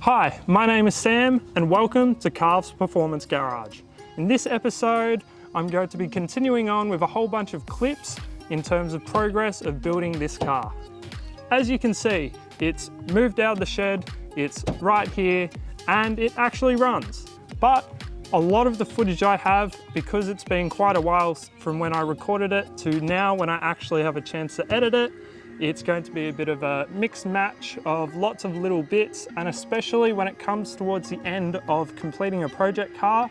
Hi, my name is Sam and welcome to Carve's Performance Garage. In this episode, I'm going to be continuing on with a whole bunch of clips in terms of progress of building this car. As you can see, it's moved out of the shed, it's right here, and it actually runs. But a lot of the footage I have, because it's been quite a while from when I recorded it to now when I actually have a chance to edit it, it's going to be a bit of a mixed match of lots of little bits, and especially when it comes towards the end of completing a project car,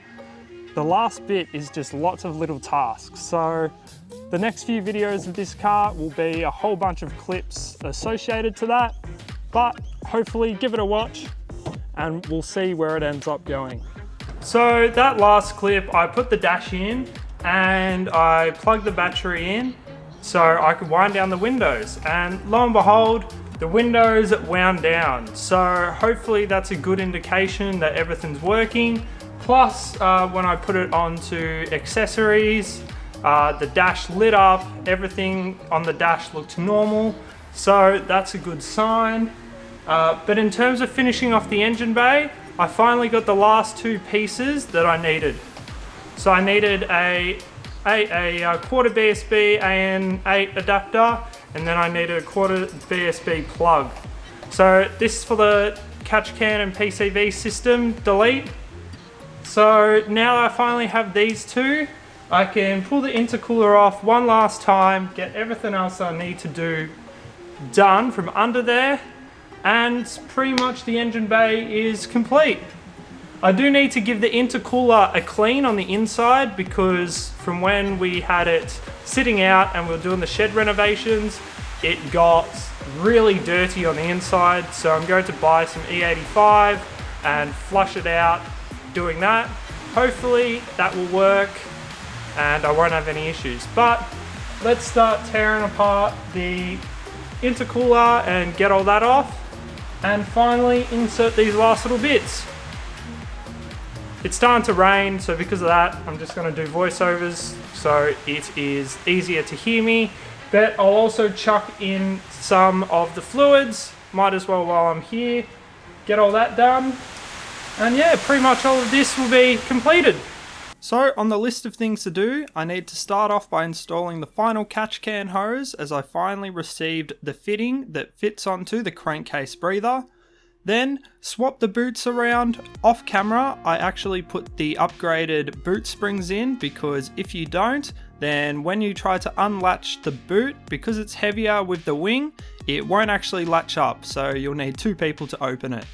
the last bit is just lots of little tasks. So the next few videos of this car will be a whole bunch of clips associated to that, but hopefully give it a watch and we'll see where it ends up going. So that last clip, I put the dash in and I plugged the battery in so I could wind down the windows, and lo and behold, the windows wound down. So hopefully that's a good indication that everything's working. Plus, when I put it onto accessories, the dash lit up, everything on the dash looked normal. So that's a good sign. But in terms of finishing off the engine bay, I finally got the last two pieces that I needed. So I needed a quarter BSB AN8 adapter, and then I needed a quarter BSB plug. So this is for the catch can and PCV system delete. So now I finally have these two, I can pull the intercooler off one last time, get everything else I need to do done from under there, and pretty much the engine bay is complete. I do need to give the intercooler a clean on the inside because from when we had it sitting out and we were doing the shed renovations, it got really dirty on the inside. So I'm going to buy some E85 and flush it out doing that. Hopefully that will work and I won't have any issues. But let's start tearing apart the intercooler and get all that off, and finally insert these last little bits. It's starting to rain, so because of that, I'm just going to do voiceovers so it is easier to hear me. But I'll also chuck in some of the fluids, might as well while I'm here, get all that done. And yeah, pretty much all of this will be completed. So on the list of things to do, I need to start off by installing the final catch can hose, as I finally received the fitting that fits onto the crankcase breather. Then swap the boots around. Off camera, I actually put the upgraded boot springs in, because if you don't, then when you try to unlatch the boot, because it's heavier with the wing, it won't actually latch up, so you'll need two people to open it.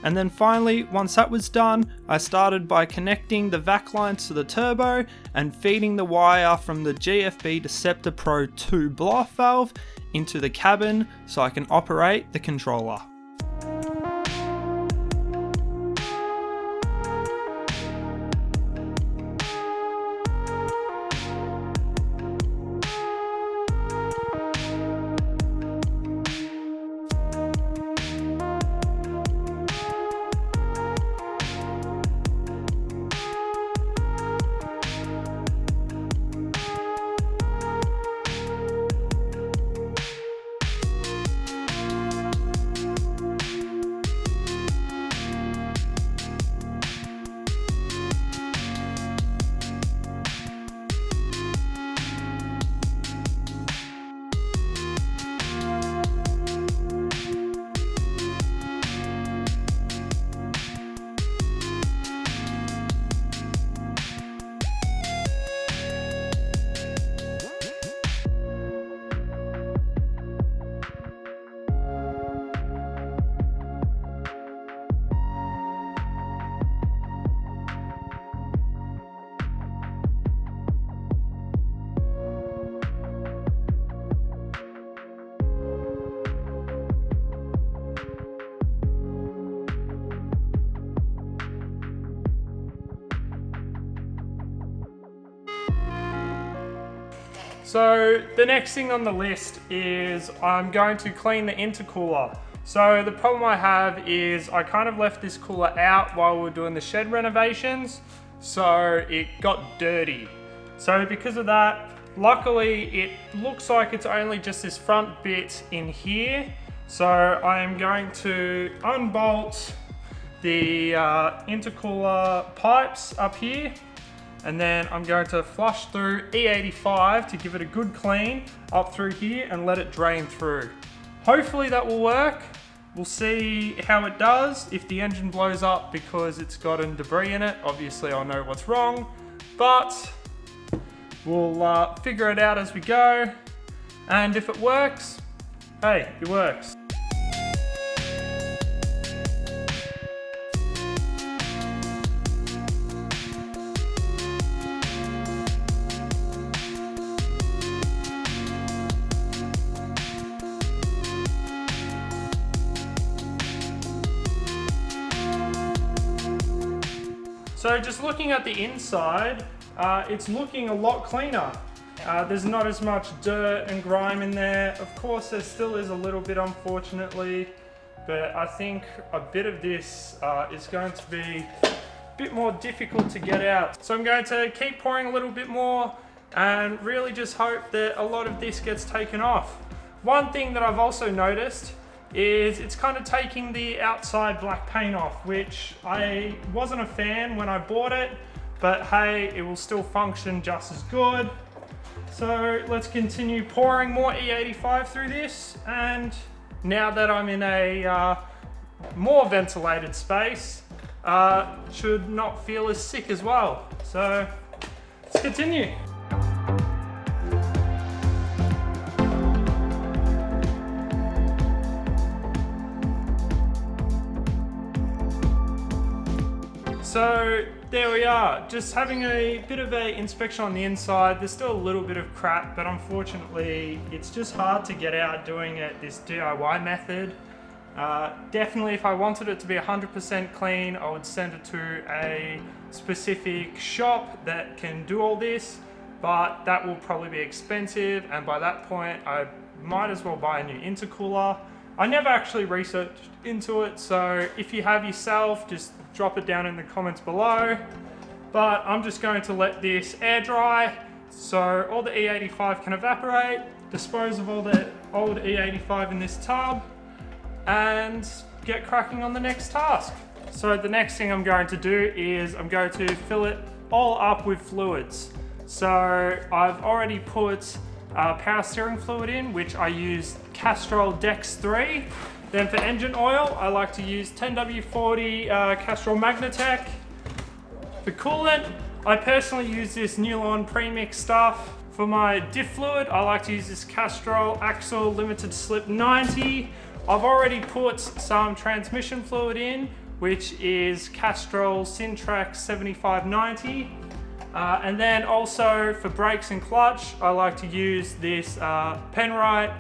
And then finally, once that was done, I started by connecting the vac lines to the turbo and feeding the wire from the GFB Deceptor Pro 2 blow-off valve into the cabin so I can operate the controller. So the next thing on the list is I'm going to clean the intercooler. So the problem I have is I kind of left this cooler out while we were doing the shed renovations, so it got dirty. So because of that, luckily it looks like it's only just this front bit in here. So I am going to unbolt the intercooler pipes up here, and then I'm going to flush through E85 to give it a good clean up through here and let it drain through. Hopefully that will work. We'll see how it does. If the engine blows up because it's gotten debris in it, obviously I'll know what's wrong, but we'll figure it out as we go. And if it works, hey, it works. So just looking at the inside, it's looking a lot cleaner. There's not as much dirt and grime in there. Of course, there still is a little bit, unfortunately, but I think a bit of this is going to be a bit more difficult to get out. So I'm going to keep pouring a little bit more and really just hope that a lot of this gets taken off. One thing that I've also noticed is it's kind of taking the outside black paint off, which I wasn't a fan when I bought it, but hey, it will still function just as good. So let's continue pouring more E85 through this, and now that I'm in a more ventilated space, should not feel as sick as well. So let's continue. So there we are, just having a bit of an inspection on the inside. There's still a little bit of crap, but unfortunately it's just hard to get out doing it this DIY method. Definitely if I wanted it to be 100% clean, I would send it to a specific shop that can do all this, but that will probably be expensive, and by that point I might as well buy a new intercooler. I never actually researched into it, so if you have yourself, just drop it down in the comments below. But I'm just going to let this air dry so all the E85 can evaporate, dispose of all the old E85 in this tub, and get cracking on the next task. So the next thing I'm going to do is I'm going to fill it all up with fluids. So I've already put power steering fluid in, which I use Castrol Dex 3. Then for engine oil, I like to use 10W40 Castrol Magnatech. For coolant, I personally use this Nylon premix stuff. For my diff fluid, I like to use this Castrol Axle Limited Slip 90. I've already put some transmission fluid in, which is Castrol Syntrax 7590. And then also for brakes and clutch, I like to use this Penrite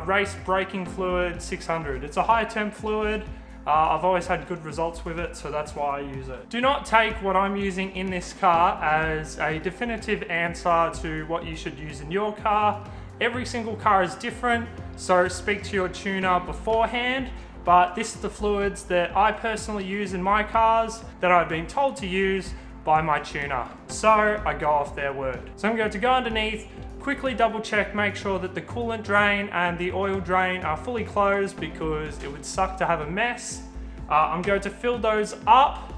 Race Braking Fluid 600. It's a high temp fluid. I've always had good results with it, so that's why I use it. Do not take what I'm using in this car as a definitive answer to what you should use in your car. Every single car is different, so speak to your tuner beforehand. But this is the fluids that I personally use in my cars that I've been told to use by my tuner. So I go off their word. So I'm going to go underneath, quickly double check, make sure that the coolant drain and the oil drain are fully closed, because it would suck to have a mess. I'm going to fill those up.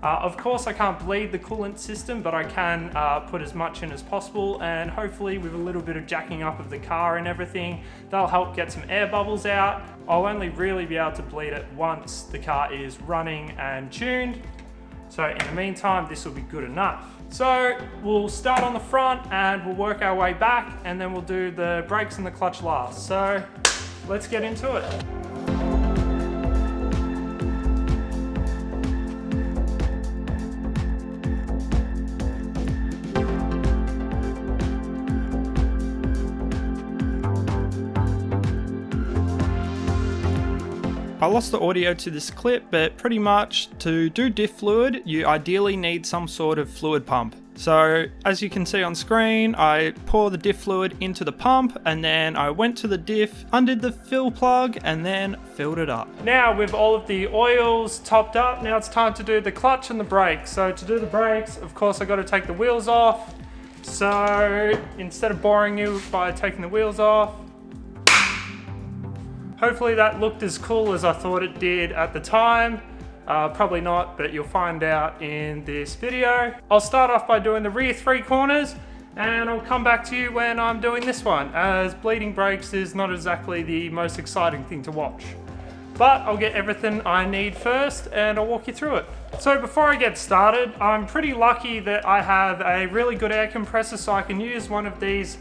Of course I can't bleed the coolant system, but I can put as much in as possible, and hopefully with a little bit of jacking up of the car and everything, that'll help get some air bubbles out. I'll only really be able to bleed it once the car is running and tuned. So in the meantime, this will be good enough. So we'll start on the front and we'll work our way back, and then we'll do the brakes and the clutch last. So let's get into it. I lost the audio to this clip, but pretty much to do diff fluid, you ideally need some sort of fluid pump. So as you can see on screen, I pour the diff fluid into the pump, and then I went to the diff, undid the fill plug, and then filled it up. Now with all of the oils topped up, now it's time to do the clutch and the brakes. So to do the brakes, of course I got to take the wheels off. So instead of boring you by taking the wheels off, hopefully that looked as cool as I thought it did at the time. Probably not, but you'll find out in this video. I'll start off by doing the rear 3 corners, and I'll come back to you when I'm doing this one, as bleeding brakes is not exactly the most exciting thing to watch. But I'll get everything I need first and I'll walk you through it. So before I get started, I'm pretty lucky that I have a really good air compressor, so I can use one of these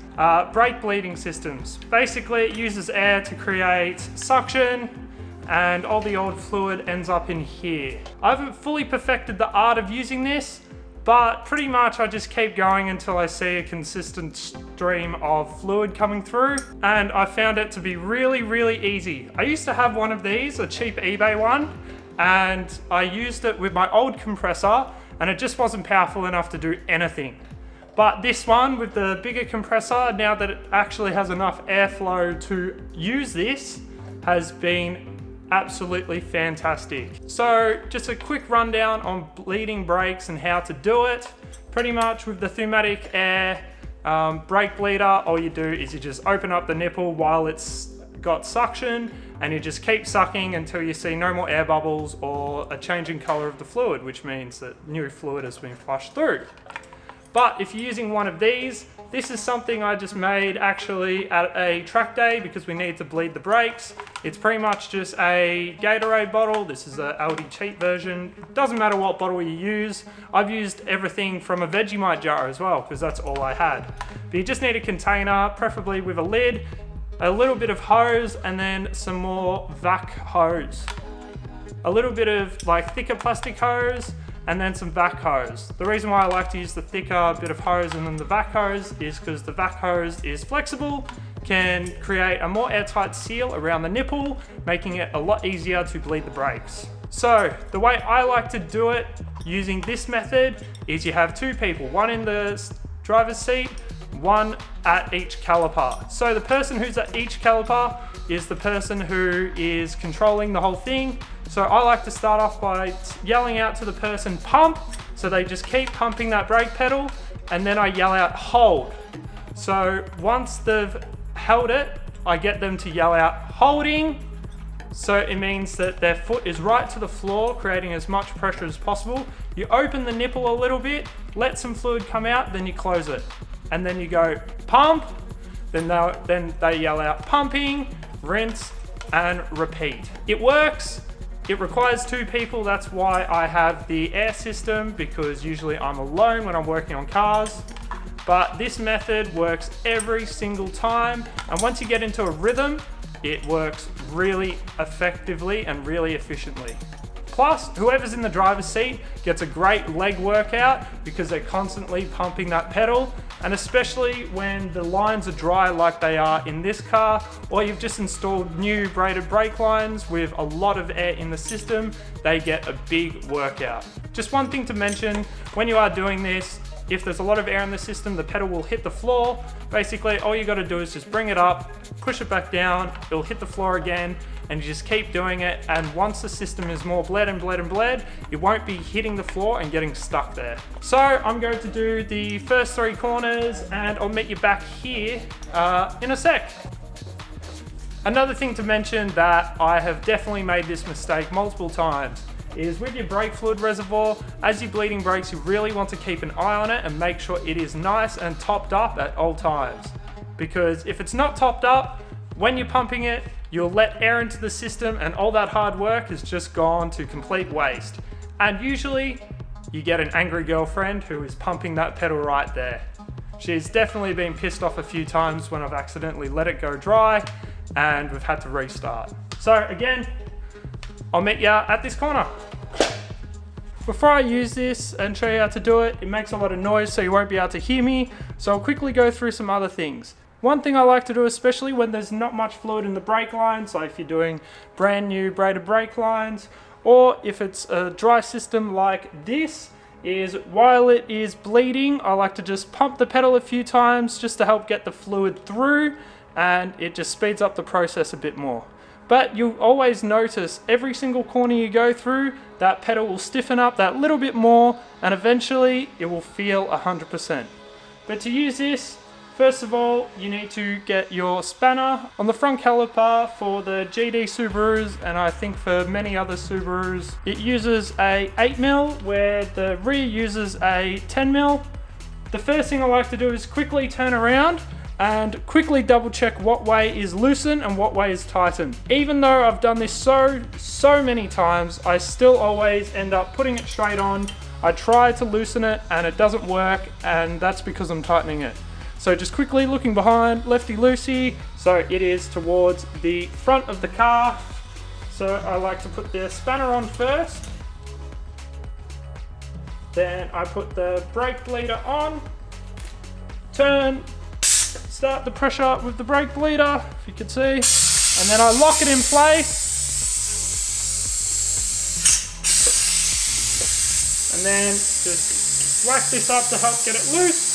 brake bleeding systems. Basically, it uses air to create suction, and all the old fluid ends up in here. I haven't fully perfected the art of using this, but pretty much I just keep going until I see a consistent stream of fluid coming through, and I found it to be really, really easy. I used to have one of these, a cheap eBay one, and I used it with my old compressor, and it just wasn't powerful enough to do anything. But this one with the bigger compressor, now that it actually has enough airflow to use this, has been absolutely fantastic. So just a quick rundown on bleeding brakes and how to do it. Pretty much with the pneumatic air brake bleeder, all you do is you just open up the nipple while it's got suction, and you just keep sucking until you see no more air bubbles or a change in color of the fluid, which means that new fluid has been flushed through. But if you're using one of these, this is something I just made actually at a track day because we need to bleed the brakes. It's pretty much just a Gatorade bottle. This is a Aldi cheap version. Doesn't matter what bottle you use. I've used everything from a Vegemite jar as well because that's all I had. But you just need a container, preferably with a lid, a little bit of hose, and then some more vac hose. A little bit of like thicker plastic hose, and then some vac hose. The reason why I like to use the thicker bit of hose and then the vac hose is because the vac hose is flexible, can create a more airtight seal around the nipple, making it a lot easier to bleed the brakes. So the way I like to do it using this method is you have 2 people, one in the driver's seat, one at each caliper. So the person who's at each caliper is the person who is controlling the whole thing. So I like to start off by yelling out to the person, pump, so they just keep pumping that brake pedal, and then I yell out, hold. So once they've held it, I get them to yell out, holding. So it means that their foot is right to the floor, creating as much pressure as possible. You open the nipple a little bit, let some fluid come out, then you close it. And then you go, pump, then they yell out, pumping, rinse, and repeat. It works. It requires 2 people, that's why I have the air system, because usually I'm alone when I'm working on cars. But this method works every single time, and once you get into a rhythm, it works really effectively and really efficiently. Plus, whoever's in the driver's seat gets a great leg workout because they're constantly pumping that pedal, and especially when the lines are dry like they are in this car, or you've just installed new braided brake lines with a lot of air in the system, they get a big workout. Just one thing to mention, when you are doing this, if there's a lot of air in the system, the pedal will hit the floor. Basically, all you gotta do is just bring it up, push it back down, it'll hit the floor again, and you just keep doing it. And once the system is more bled and bled and bled, it won't be hitting the floor and getting stuck there. So I'm going to do the first 3 corners, and I'll meet you back here in a sec. Another thing to mention that I have definitely made this mistake multiple times is with your brake fluid reservoir, as you're bleeding brakes, you really want to keep an eye on it and make sure it is nice and topped up at all times. Because if it's not topped up, when you're pumping it, you'll let air into the system and all that hard work has just gone to complete waste. And usually you get an angry girlfriend who is pumping that pedal right there. She's definitely been pissed off a few times when I've accidentally let it go dry and we've had to restart. So again, I'll meet you at this corner. Before I use this and show you how to do it, it makes a lot of noise so you won't be able to hear me. So I'll quickly go through some other things. One thing I like to do, especially when there's not much fluid in the brake lines, so if you're doing brand new braided brake lines, or if it's a dry system like this, is while it is bleeding, I like to just pump the pedal a few times just to help get the fluid through, and it just speeds up the process a bit more. But you'll always notice every single corner you go through, that pedal will stiffen up that little bit more, and eventually it will feel 100%. But to use this, First of all, you need to get your spanner on the front caliper for the GD Subarus, and I think for many other Subarus. It uses a 8mm where the rear uses a 10mm. The first thing I like to do is quickly turn around and quickly double check what way is loosened and what way is tightened. Even though I've done this so many times, I still always end up putting it straight on. I try to loosen it and it doesn't work, and that's because I'm tightening it. So just quickly looking behind, lefty-loosey, so it is towards the front of the car. So I like to put the spanner on first. Then I put the brake bleeder on, turn, start the pressure with the brake bleeder, if you can see, and then I lock it in place. And then just whack this up to help get it loose.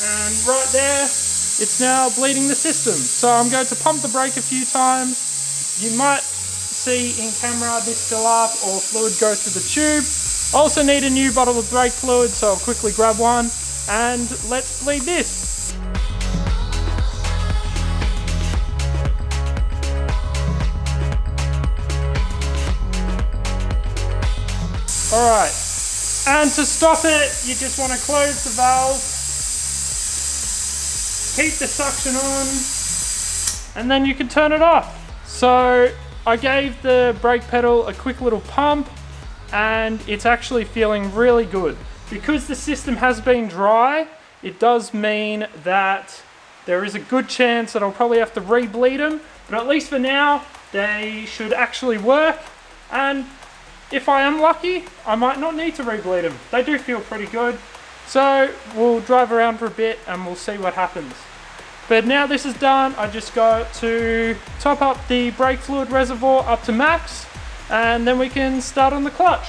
And right there, it's now bleeding the system. So I'm going to pump the brake a few times. You might see in camera this fill up or fluid go through the tube. Also need a new bottle of brake fluid, so I'll quickly grab one and let's bleed this. Alright, and to stop it, you just want to close the valve, keep the suction on, and then you can turn it off. So I gave the brake pedal a quick little pump and it's actually feeling really good. Because the system has been dry, it does mean that there is a good chance that I'll probably have to re-bleed them, but at least for now, they should actually work. And if I am lucky, I might not need to re-bleed them. They do feel pretty good. So we'll drive around for a bit and we'll see what happens. But now this is done, I just got to top up the brake fluid reservoir up to max, and then we can start on the clutch.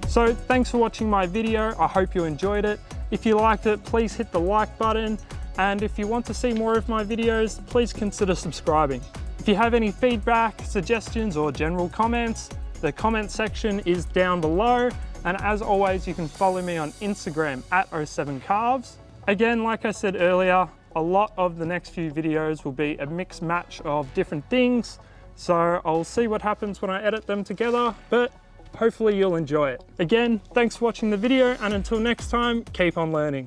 So thanks for watching my video. I hope you enjoyed it. If you liked it, please hit the like button. And if you want to see more of my videos, please consider subscribing. If you have any feedback, suggestions, or general comments, the comment section is down below. And as always, you can follow me on Instagram at 07carves. Again, like I said earlier, a lot of the next few videos will be a mixed match of different things. So I'll see what happens when I edit them together, but hopefully you'll enjoy it. Again, thanks for watching the video, and until next time, keep on learning.